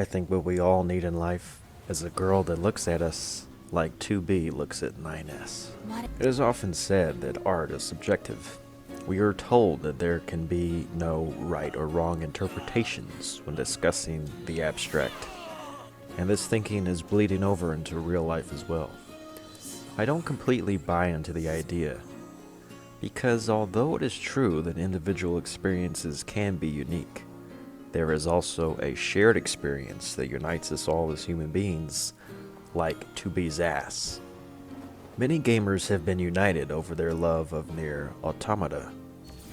I think what we all need in life is a girl that looks at us like 2B looks at 9S. What? It is often said that art is subjective. We are told that there can be no right or wrong interpretations when discussing the abstract, and this thinking is bleeding over into real life as well. I don't completely buy into the idea, because although it is true that individual experiences can be unique, there is also a shared experience that unites us all as human beings, like 2B's ass. Many gamers have been united over their love of NieR Automata,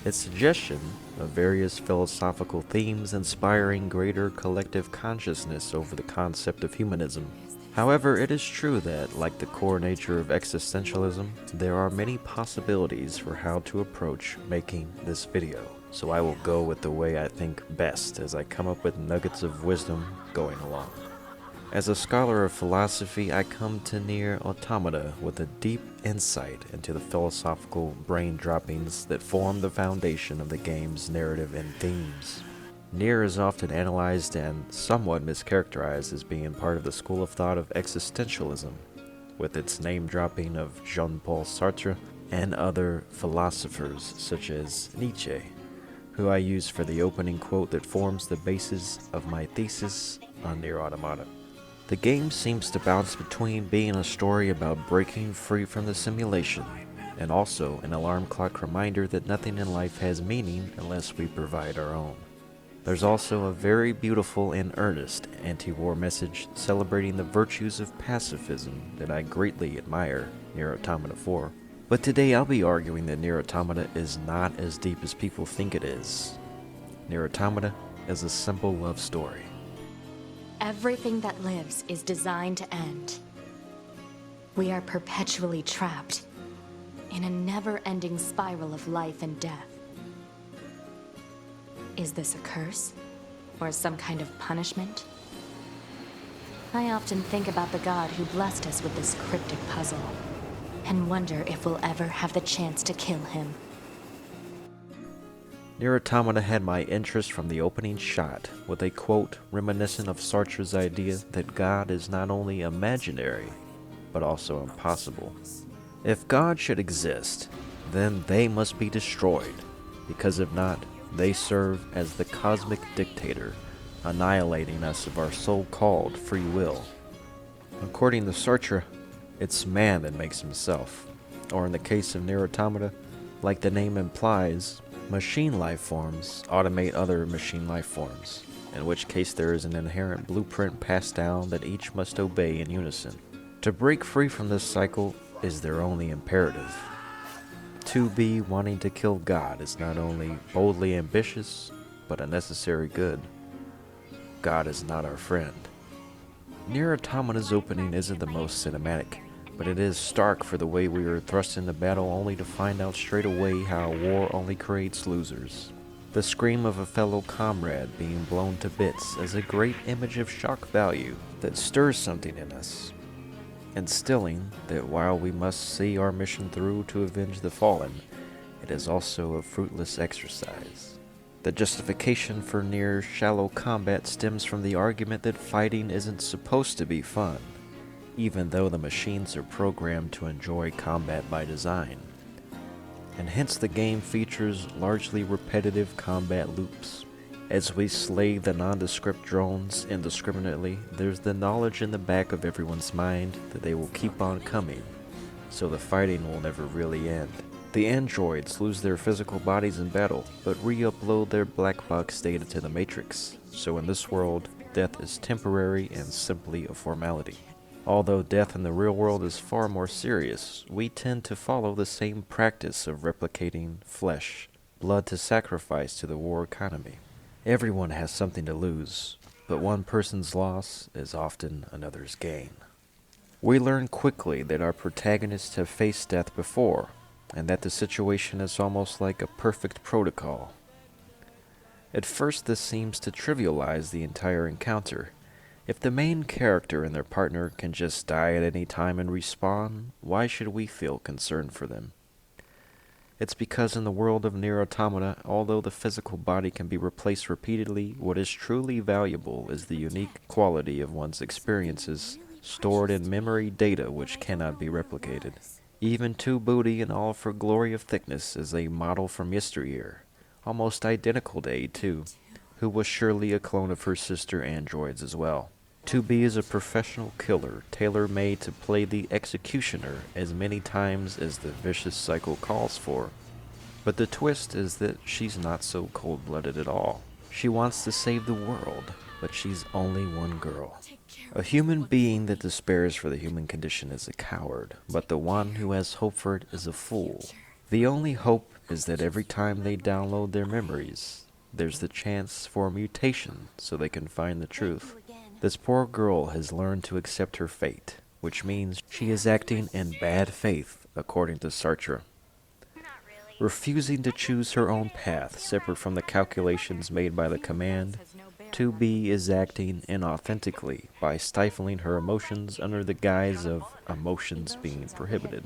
its suggestion of various philosophical themes inspiring greater collective consciousness over the concept of humanism. However, it is true that, like the core nature of existentialism, there are many possibilities for how to approach making this video. So I will go with the way I think best as I come up with nuggets of wisdom going along. As a scholar of philosophy, I come to NieR Automata with a deep insight into the philosophical brain droppings that form the foundation of the game's narrative and themes. NieR is often analyzed and somewhat mischaracterized as being part of the school of thought of existentialism, with its name-dropping of Jean-Paul Sartre and other philosophers such as Nietzsche, who I use for the opening quote that forms the basis of my thesis on NieR Automata. The game seems to bounce between being a story about breaking free from the simulation and also an alarm clock reminder that nothing in life has meaning unless we provide our own. There's also a very beautiful and earnest anti-war message celebrating the virtues of pacifism that I greatly admire NieR Automata for. But today I'll be arguing that NieR Automata is not as deep as people think it is. NieR Automata is a simple love story. Everything that lives is designed to end. We are perpetually trapped in a never-ending spiral of life and death. Is this a curse? Or some kind of punishment? I often think about the god who blessed us with this cryptic puzzle, and wonder if we'll ever have the chance to kill him. NieR Automata had my interest from the opening shot, with a quote reminiscent of Sartre's idea that God is not only imaginary, but also impossible. If God should exist, then they must be destroyed, because if not, they serve as the cosmic dictator, annihilating us of our so-called free will. According to Sartre, it's man that makes himself, or in the case of NieR Automata, like the name implies, machine life forms automate other machine life forms, in which case there is an inherent blueprint passed down that each must obey in unison. To break free from this cycle is their only imperative. 2B wanting to kill God is not only boldly ambitious, but a necessary good. God is not our friend. NieR Automata's opening isn't the most cinematic, but it is stark for the way we are thrust into battle only to find out straight away how war only creates losers. The scream of a fellow comrade being blown to bits is a great image of shock value that stirs something in us, instilling that while we must see our mission through to avenge the fallen, it is also a fruitless exercise. The justification for NieR's shallow combat stems from the argument that fighting isn't supposed to be fun, even though the machines are programmed to enjoy combat by design. And hence the game features largely repetitive combat loops. As we slay the nondescript drones indiscriminately, there's the knowledge in the back of everyone's mind that they will keep on coming, so the fighting will never really end. The androids lose their physical bodies in battle, but re-upload their black box data to the Matrix, so in this world, death is temporary and simply a formality. Although death in the real world is far more serious, we tend to follow the same practice of replicating flesh, blood to sacrifice to the war economy. Everyone has something to lose, but one person's loss is often another's gain. We learn quickly that our protagonists have faced death before, and that the situation is almost like a perfect protocol. At first, this seems to trivialize the entire encounter. If the main character and their partner can just die at any time and respawn, why should we feel concerned for them? It's because in the world of NieR Automata, although the physical body can be replaced repeatedly, what is truly valuable is the unique quality of one's experiences, stored in memory data which cannot be replicated. Even Two Booty in all of her glory of thickness is a model from yesteryear, almost identical to A2, who was surely a clone of her sister androids as well. 2B is a professional killer, tailor-made to play the executioner as many times as the vicious cycle calls for. But the twist is that she's not so cold-blooded at all. She wants to save the world, but she's only one girl. A human being that despairs for the human condition is a coward, but the one who has hope for it is a fool. The only hope is that every time they download their memories, there's the chance for a mutation so they can find the truth. This poor girl has learned to accept her fate, which means she is acting in bad faith, according to Sartre. Refusing to choose her own path separate from the calculations made by the command, 2B is acting inauthentically by stifling her emotions under the guise of emotions being prohibited.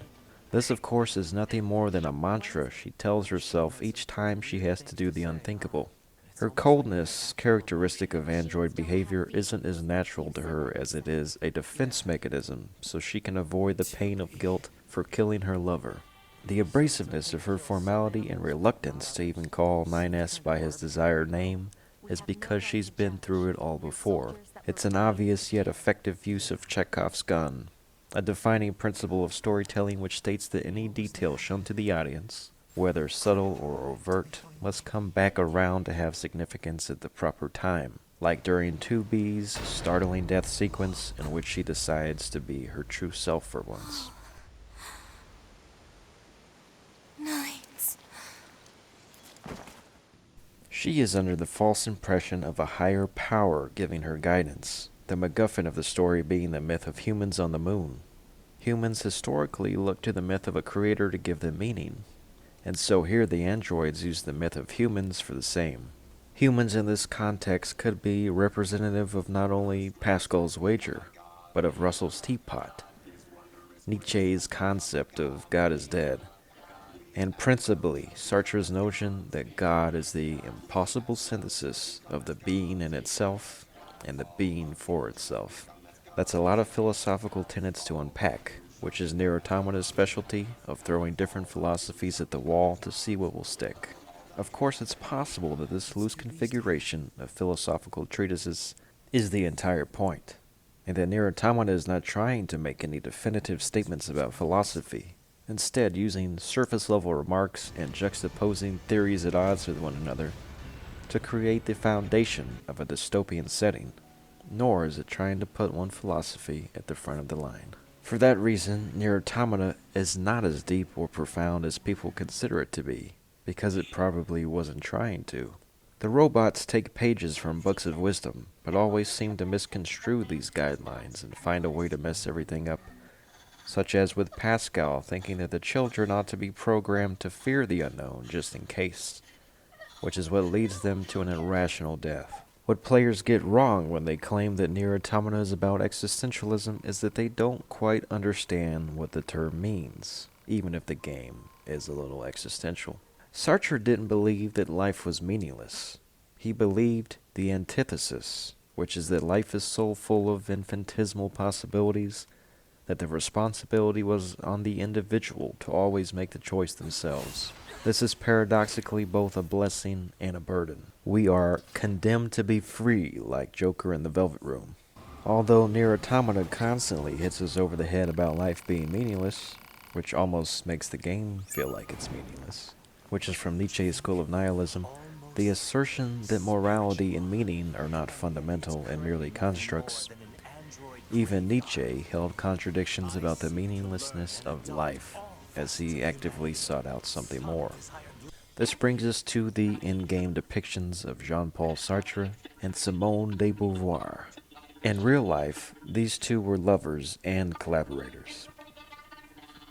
This, of course, is nothing more than a mantra she tells herself each time she has to do the unthinkable. Her coldness, characteristic of android behavior, isn't as natural to her as it is a defense mechanism, so she can avoid the pain of guilt for killing her lover. The abrasiveness of her formality and reluctance to even call 9S by his desired name is because she's been through it all before. It's an obvious yet effective use of Chekhov's gun, a defining principle of storytelling which states that any detail shown to the audience, whether subtle or overt, must come back around to have significance at the proper time, like during 2B's startling death sequence in which she decides to be her true self for once. Nines. She is under the false impression of a higher power giving her guidance, the MacGuffin of the story being the myth of humans on the moon. Humans historically look to the myth of a creator to give them meaning, and so here the androids use the myth of humans for the same. Humans in this context could be representative of not only Pascal's wager, but of Russell's teapot, Nietzsche's concept of God is dead, and principally Sartre's notion that God is the impossible synthesis of the being in itself and the being for itself. That's a lot of philosophical tenets to unpack, which is NieR Automata's specialty of throwing different philosophies at the wall to see what will stick. Of course, it's possible that this loose configuration of philosophical treatises is the entire point, and that NieR Automata is not trying to make any definitive statements about philosophy, instead using surface-level remarks and juxtaposing theories at odds with one another to create the foundation of a dystopian setting, nor is it trying to put one philosophy at the front of the line. For that reason, NieR Automata is not as deep or profound as people consider it to be, because it probably wasn't trying to. The robots take pages from books of wisdom, but always seem to misconstrue these guidelines and find a way to mess everything up, such as with Pascal thinking that the children ought to be programmed to fear the unknown just in case, which is what leads them to an irrational death. What players get wrong when they claim that NieR Automata is about existentialism is that they don't quite understand what the term means, even if the game is a little existential. Sartre didn't believe that life was meaningless. He believed the antithesis, which is that life is so full of infinitesimal possibilities that the responsibility was on the individual to always make the choice themselves. This is paradoxically both a blessing and a burden. We are condemned to be free, like Joker in the Velvet Room. Although NieR Automata constantly hits us over the head about life being meaningless, which almost makes the game feel like it's meaningless, which is from Nietzsche's school of nihilism, the assertion that morality and meaning are not fundamental and merely constructs. Even Nietzsche held contradictions about the meaninglessness of life, as he actively sought out something more. This brings us to the in-game depictions of Jean-Paul Sartre and Simone de Beauvoir. In real life, these two were lovers and collaborators.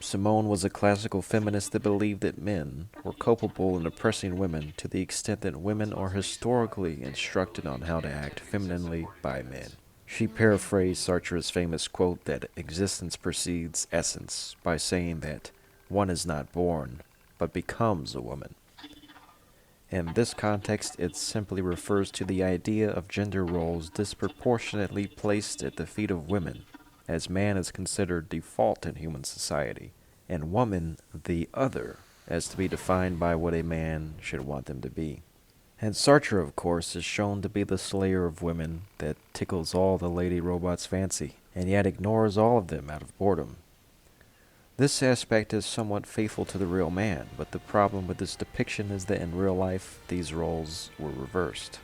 Simone was a classical feminist that believed that men were culpable in oppressing women to the extent that women are historically instructed on how to act femininely by men. She paraphrased Sartre's famous quote that existence precedes essence by saying that one is not born, but becomes a woman. In this context, it simply refers to the idea of gender roles disproportionately placed at the feet of women, as man is considered default in human society, and woman the other, as to be defined by what a man should want them to be. And Sartre, of course, is shown to be the slayer of women that tickles all the lady robots' fancy, and yet ignores all of them out of boredom. This aspect is somewhat faithful to the real man, but the problem with this depiction is that in real life, these roles were reversed.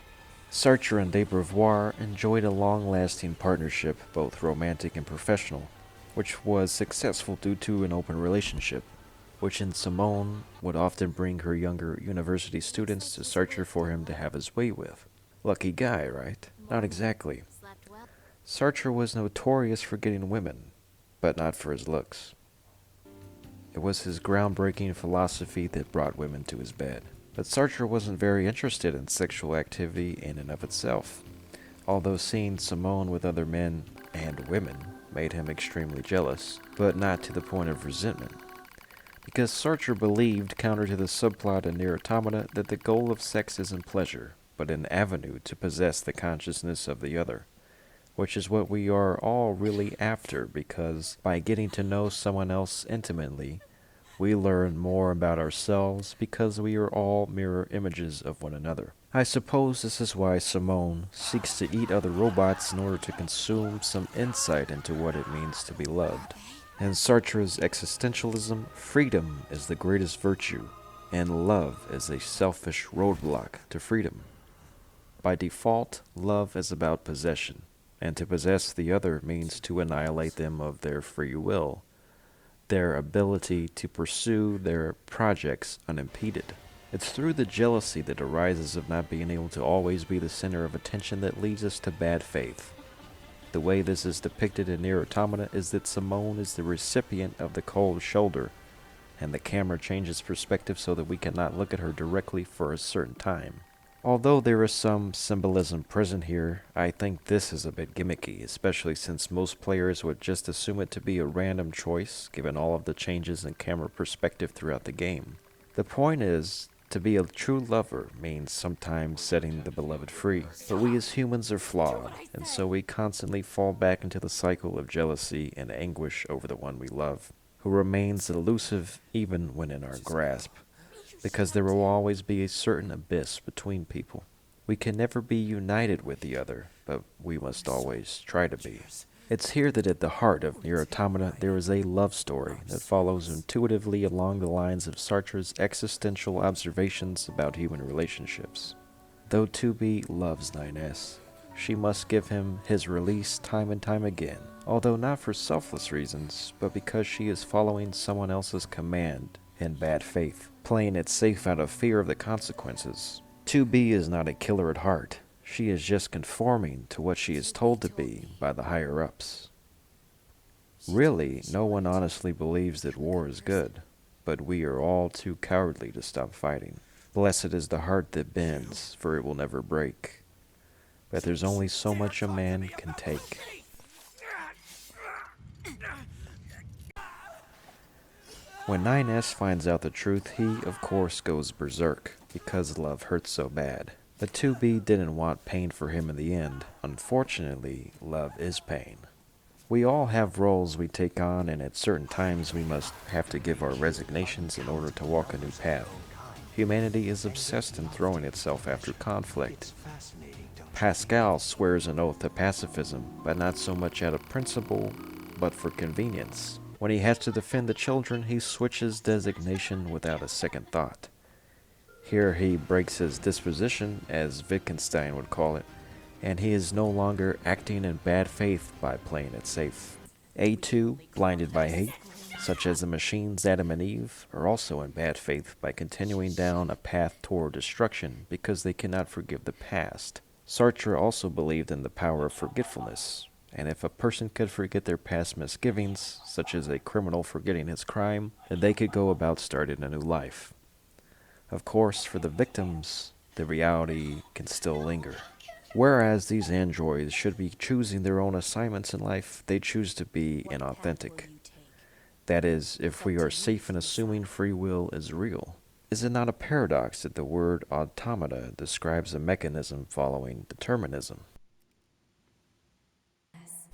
Sartre and de Beauvoir enjoyed a long-lasting partnership, both romantic and professional, which was successful due to an open relationship, which in Simone would often bring her younger university students to Sartre for him to have his way with. Lucky guy, right? Not exactly. Sartre was notorious for getting women, but not for his looks. It was his groundbreaking philosophy that brought women to his bed. But Sartre wasn't very interested in sexual activity in and of itself, although seeing Simone with other men and women made him extremely jealous, but not to the point of resentment. Because Sartre believed, counter to the subplot in NieR Automata, that the goal of sex isn't pleasure, but an avenue to possess the consciousness of the other, which is what we are all really after, because by getting to know someone else intimately, we learn more about ourselves because we are all mirror images of one another. I suppose this is why Simone seeks to eat other robots in order to consume some insight into what it means to be loved. In Sartre's existentialism, freedom is the greatest virtue, and love is a selfish roadblock to freedom. By default, love is about possession, and to possess the other means to annihilate them of their free will, their ability to pursue their projects unimpeded. It's through the jealousy that arises of not being able to always be the center of attention that leads us to bad faith. The way this is depicted in NieR Automata is that Simone is the recipient of the cold shoulder, and the camera changes perspective so that we cannot look at her directly for a certain time. Although there is some symbolism present here, I think this is a bit gimmicky, especially since most players would just assume it to be a random choice, given all of the changes in camera perspective throughout the game. The point is, to be a true lover means sometimes setting the beloved free, but we as humans are flawed, and so we constantly fall back into the cycle of jealousy and anguish over the one we love, who remains elusive even when in our grasp, because there will always be a certain abyss between people. We can never be united with the other, but we must always try to be. It's here that at the heart of NieR Automata there is a love story that follows intuitively along the lines of Sartre's existential observations about human relationships. Though 2B loves 9S, she must give him his release time and time again, although not for selfless reasons, but because she is following someone else's command in bad faith, playing it safe out of fear of the consequences. 2B is not a killer at heart. She is just conforming to what she is told to be by the higher-ups. Really, no one honestly believes that war is good, but we are all too cowardly to stop fighting. Blessed is the heart that bends, for it will never break. But there's only so much a man can take. When 9S finds out the truth, he, of course, goes berserk, because love hurts so bad. But 2B didn't want pain for him in the end. Unfortunately, love is pain. We all have roles we take on, and at certain times we must have to give our resignations in order to walk a new path. Humanity is obsessed in throwing itself after conflict. Pascal swears an oath to pacifism, but not so much out of principle, but for convenience. When he has to defend the children, he switches designation without a second thought. Here he breaks his disposition, as Wittgenstein would call it, and he is no longer acting in bad faith by playing it safe. A2, blinded by hate, such as the machines Adam and Eve, are also in bad faith by continuing down a path toward destruction because they cannot forgive the past. Sartre also believed in the power of forgetfulness, and if a person could forget their past misgivings, such as a criminal forgetting his crime, then they could go about starting a new life. Of course, for the victims, the reality can still linger. Whereas these androids should be choosing their own assignments in life, they choose to be inauthentic. That is, if we are safe in assuming free will is real. Is it not a paradox that the word automata describes a mechanism following determinism?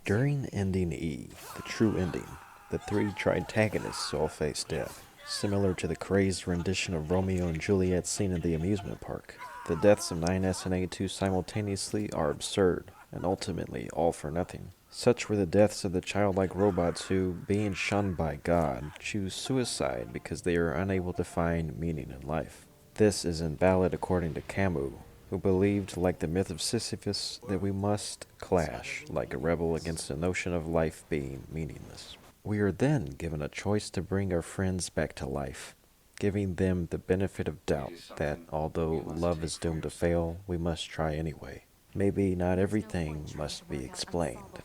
During ending E, the true ending, the three protagonists all face death, similar to the crazed rendition of Romeo and Juliet seen in the amusement park. The deaths of 9S and A2 simultaneously are absurd, and ultimately all for nothing. Such were the deaths of the childlike robots who, being shunned by God, choose suicide because they are unable to find meaning in life. This is invalid according to Camus, who believed, like the myth of Sisyphus, that we must clash like a rebel against the notion of life being meaningless. We are then given a choice to bring our friends back to life, giving them the benefit of doubt that, although love is doomed to fail, we must try anyway. Maybe not everything must be explained.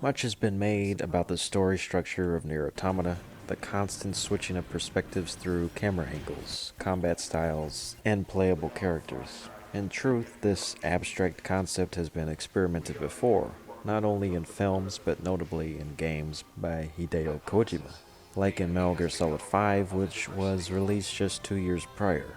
Much has been made about the story structure of NieR Automata, the constant switching of perspectives through camera angles, combat styles, and playable characters. In truth, this abstract concept has been experimented before, not only in films but notably in games by Hideo Kojima, like in Metal Gear Solid 5, which was released just 2 years prior.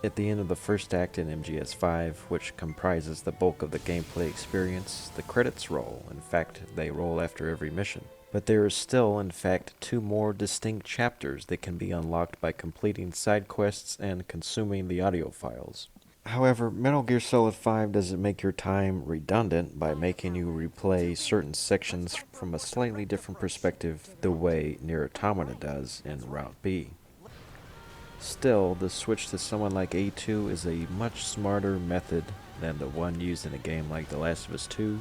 At the end of the first act in MGS5, which comprises the bulk of the gameplay experience, the credits roll. In fact, they roll after every mission. But there are still, in fact, 2 more distinct chapters that can be unlocked by completing side quests and consuming the audio files. However, Metal Gear Solid 5 doesn't make your time redundant by making you replay certain sections from a slightly different perspective the way NieR Automata does in Route B. Still, the switch to someone like A2 is a much smarter method than the one used in a game like The Last of Us 2,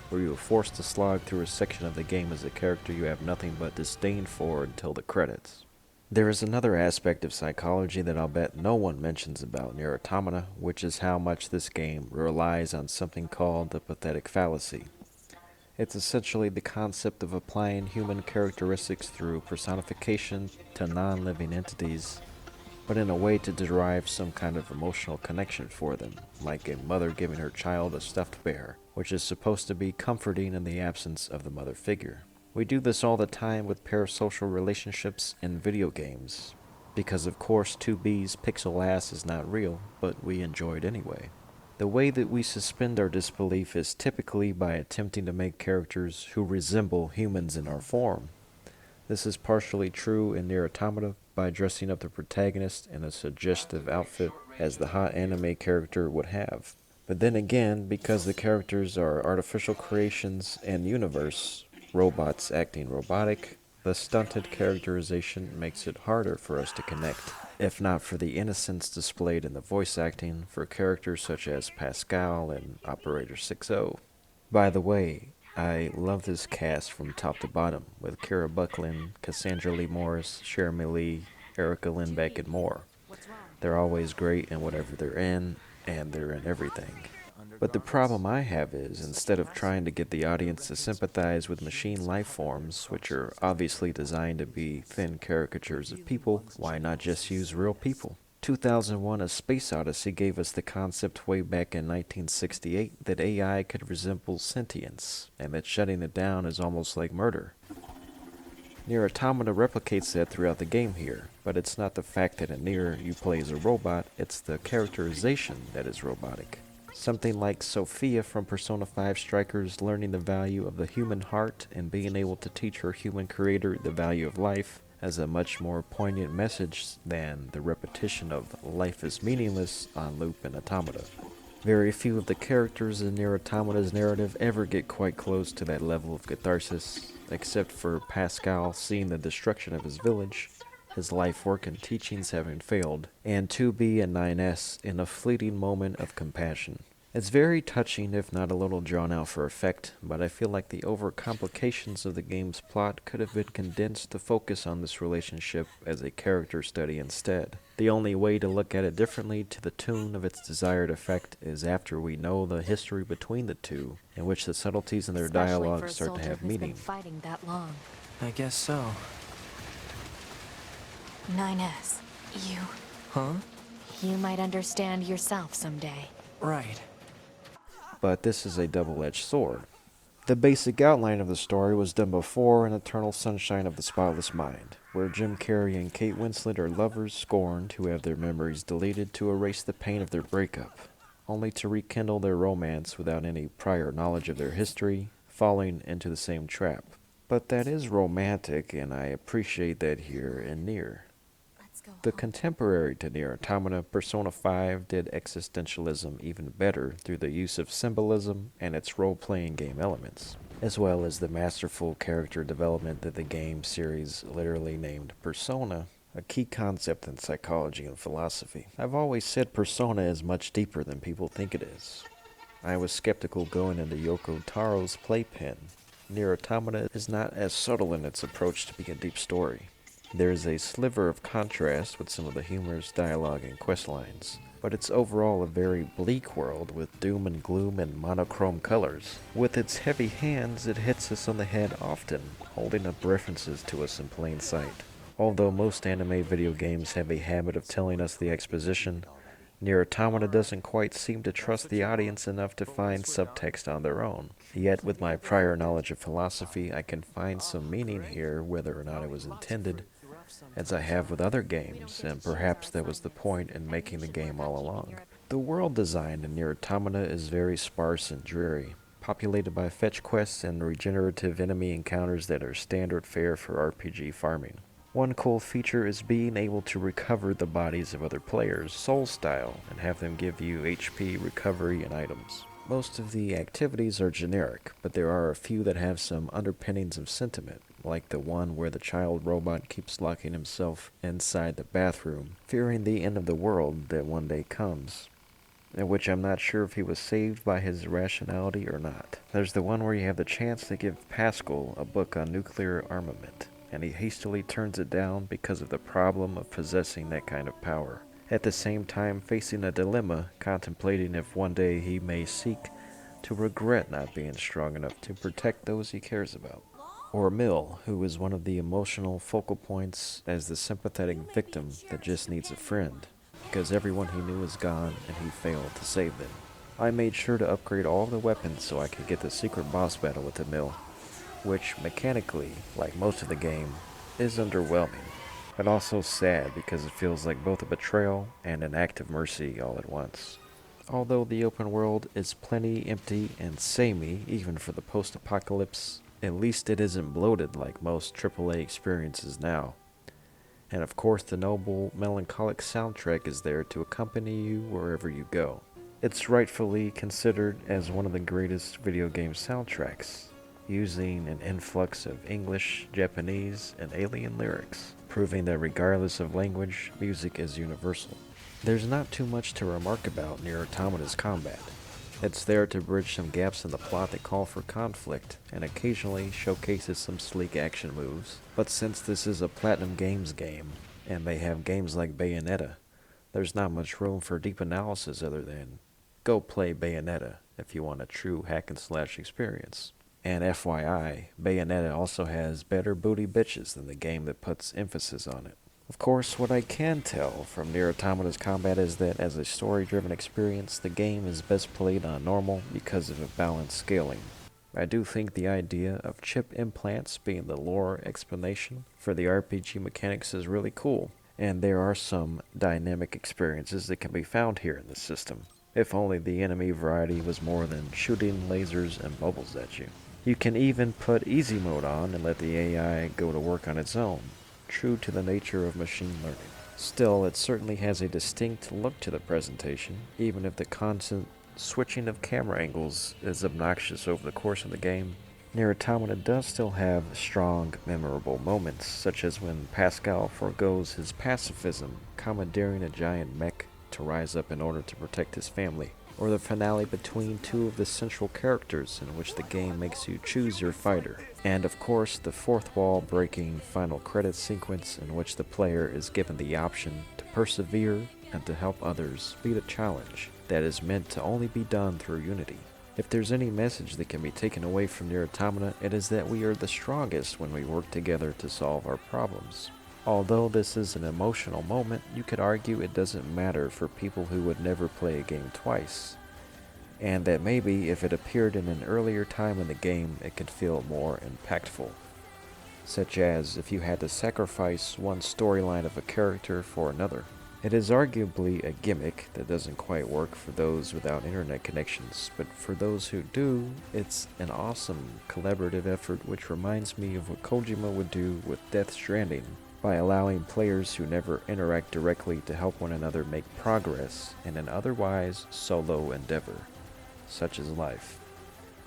where you are forced to slog through a section of the game as a character you have nothing but disdain for until the credits. There is another aspect of psychology that I'll bet no one mentions about NieR Automata, which is how much this game relies on something called the pathetic fallacy. It's essentially the concept of applying human characteristics through personification to non-living entities, but in a way to derive some kind of emotional connection for them, like a mother giving her child a stuffed bear, which is supposed to be comforting in the absence of the mother figure. We do this all the time with parasocial relationships in video games, because of course 2B's pixel ass is not real, but we enjoy it anyway. The way that we suspend our disbelief is typically by attempting to make characters who resemble humans in our form. This is partially true in NieR Automata by dressing up the protagonist in a suggestive outfit as the hot anime character would have. But then again, because the characters are artificial creations and universe, robots acting robotic, the stunted characterization makes it harder for us to connect, if not for the innocence displayed in the voice acting for characters such as Pascal and Operator 60. By the way, I love this cast from top to bottom, with Kara Buckland, Cassandra Lee Morris, Jeremy Lee, Erica Lindbeck, and more. They're always great in whatever they're in, and they're in everything. But the problem I have is, instead of trying to get the audience to sympathize with machine life forms, which are obviously designed to be thin caricatures of people, why not just use real people? 2001 A Space Odyssey gave us the concept way back in 1968 that AI could resemble sentience, and that shutting it down is almost like murder. NieR Automata replicates that throughout the game here, but it's not the fact that in NieR you play as a robot, it's the characterization that is robotic. Something like Sophia from Persona 5 Strikers learning the value of the human heart and being able to teach her human creator the value of life as a much more poignant message than the repetition of life is meaningless on loop in Automata. Very few of the characters in NieR Automata's narrative ever get quite close to that level of catharsis, except for Pascal seeing the destruction of his village, his life work and teachings having failed, and 2B and 9S in a fleeting moment of compassion. It's very touching, if not a little drawn out for effect, but I feel like the overcomplications of the game's plot could have been condensed to focus on this relationship as a character study instead. The only way to look at it differently to the tune of its desired effect is after we know the history between the two, in which the subtleties in their dialogue start to have meaning. Fighting that long. I guess so. 9S, you Huh? might understand yourself someday. Right. But this is a double-edged sword. The basic outline of the story was done before in Eternal Sunshine of the Spotless Mind, where Jim Carrey and Kate Winslet are lovers scorned who have their memories deleted to erase the pain of their breakup, only to rekindle their romance without any prior knowledge of their history, falling into the same trap. But that is romantic, and I appreciate that here in NieR. Let's go The home. contemporary to NieR Automata, Persona 5 did existentialism even better through the use of symbolism and its role-playing game elements, as well as the masterful character development that the game series literally named Persona, a key concept in psychology and philosophy. I've always said Persona is much deeper than people think it is. I was skeptical going into Yoko Taro's playpen. NieR Automata is not as subtle in its approach to being a deep story. There is a sliver of contrast with some of the humorous dialogue and quest lines, but it's overall a very bleak world with doom and gloom and monochrome colors. With its heavy hands, it hits us on the head often, holding up references to us in plain sight. Although most anime video games have a habit of telling us the exposition, NieR Automata doesn't quite seem to trust the audience enough to find subtext on their own. Yet with my prior knowledge of philosophy, I can find some meaning here whether or not it was intended, as I have with other games, and perhaps that was the point in making the game all along. The world design in NieR Automata is very sparse and dreary, populated by fetch quests and regenerative enemy encounters that are standard fare for RPG farming. One cool feature is being able to recover the bodies of other players, soul style, and have them give you HP, recovery, and items. Most of the activities are generic, but there are a few that have some underpinnings of sentiment, like the one where the child robot keeps locking himself inside the bathroom, fearing the end of the world that one day comes, in which I'm not sure if he was saved by his irrationality or not. There's the one where you have the chance to give Pascal a book on nuclear armament, and he hastily turns it down because of the problem of possessing that kind of power. At the same time facing a dilemma, contemplating if one day he may seek to regret not being strong enough to protect those he cares about. Or Mill, who is one of the emotional focal points as the sympathetic victim that just needs a friend, because everyone he knew is gone and he failed to save them. I made sure to upgrade all of the weapons so I could get the secret boss battle with the Mill, which mechanically, like most of the game, is underwhelming, but also sad because it feels like both a betrayal and an act of mercy all at once. Although the open world is plenty empty and samey even for the post-apocalypse, at least it isn't bloated like most AAA experiences now. And of course the noble, melancholic soundtrack is there to accompany you wherever you go. It's rightfully considered as one of the greatest video game soundtracks, using an influx of English, Japanese, and alien lyrics, proving that regardless of language, music is universal. There's not too much to remark about NieR Automata's combat. It's there to bridge some gaps in the plot that call for conflict, and occasionally showcases some sleek action moves. But since this is a Platinum Games game, and they have games like Bayonetta, there's not much room for deep analysis other than, go play Bayonetta if you want a true hack and slash experience. And FYI, Bayonetta also has better booty bitches than the game that puts emphasis on it. Of course, what I can tell from NieR Automata's combat is that as a story-driven experience, the game is best played on normal because of a balanced scaling. I do think the idea of chip implants being the lore explanation for the RPG mechanics is really cool, and there are some dynamic experiences that can be found here in this system. If only the enemy variety was more than shooting lasers and bubbles at you. You can even put easy mode on and let the AI go to work on its own, true to the nature of machine learning. Still, it certainly has a distinct look to the presentation, even if the constant switching of camera angles is obnoxious over the course of the game. NieR Automata does still have strong, memorable moments, such as when Pascal forgoes his pacifism, commandeering a giant mech to rise up in order to protect his family, or the finale between two of the central characters in which the game makes you choose your fighter, and of course the fourth wall breaking final credits sequence in which the player is given the option to persevere and to help others beat a challenge that is meant to only be done through unity. If there's any message that can be taken away from NieR Automata, it is that we are the strongest when we work together to solve our problems. Although this is an emotional moment, you could argue it doesn't matter for people who would never play a game twice. and that maybe if it appeared in an earlier time in the game, it could feel more impactful. Such as if you had to sacrifice one storyline of a character for another. It is arguably a gimmick that doesn't quite work for those without internet connections, but for those who do, it's an awesome collaborative effort which reminds me of what Kojima would do with Death Stranding, by allowing players who never interact directly to help one another make progress in an otherwise solo endeavor, such as life.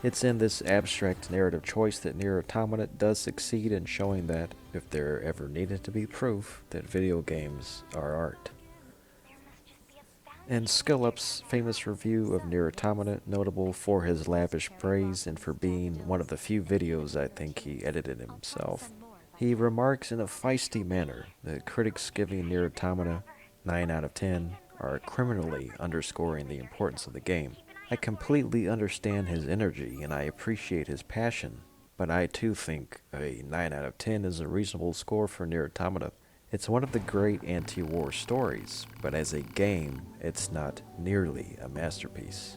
It's in this abstract narrative choice that NieR Automata does succeed in showing that, if there ever needed to be proof, that video games are art. In Skillup's famous review of NieR Automata, notable for his lavish praise and for being one of the few videos I think he edited himself, he remarks in a feisty manner that critics giving NieR Automata 9 out of 10 are criminally underscoring the importance of the game. I completely understand his energy and I appreciate his passion, but I too think a 9 out of 10 is a reasonable score for NieR Automata. It's one of the great anti-war stories, but as a game, it's not nearly a masterpiece.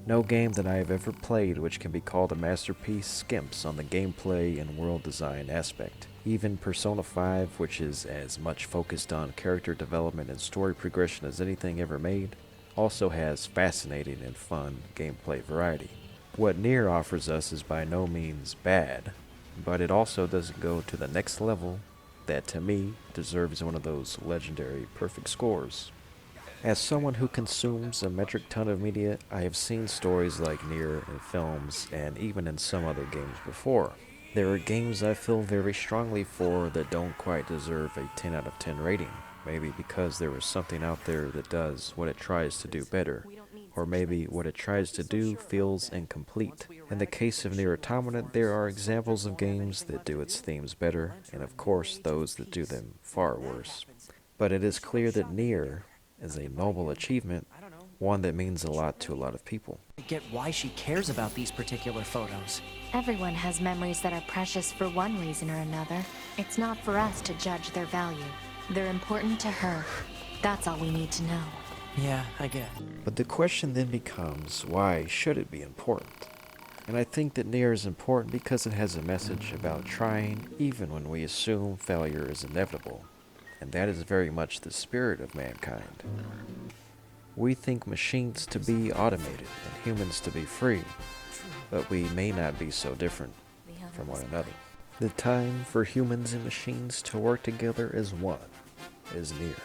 No game that I have ever played which can be called a masterpiece skimps on the gameplay and world design aspect. Even Persona 5, which is as much focused on character development and story progression as anything ever made, also has fascinating and fun gameplay variety. What NieR offers us is by no means bad, but it also doesn't go to the next level that to me deserves one of those legendary perfect scores. As someone who consumes a metric ton of media, I have seen stories like NieR in films and even in some other games before. There are games I feel very strongly for that don't quite deserve a 10 out of 10 rating. Maybe because there is something out there that does what it tries to do better, or maybe what it tries to do feels incomplete. In the case of NieR Automata, there are examples of games that do its themes better, and of course those that do them far worse. But it is clear that NieR is a noble achievement, one that means a lot to a lot of people. I get why she cares about these particular photos. Everyone has memories that are precious for one reason or another. It's not for us to judge their value. They're important to her. That's all we need to know. Yeah, I get. But the question then becomes, why should it be important? And I think that NieR is important because it has a message about trying even when we assume failure is inevitable. And that is very much the spirit of mankind. We think machines to be automated and humans to be free, but we may not be so different from one another. The time for humans and machines to work together as one is NieR.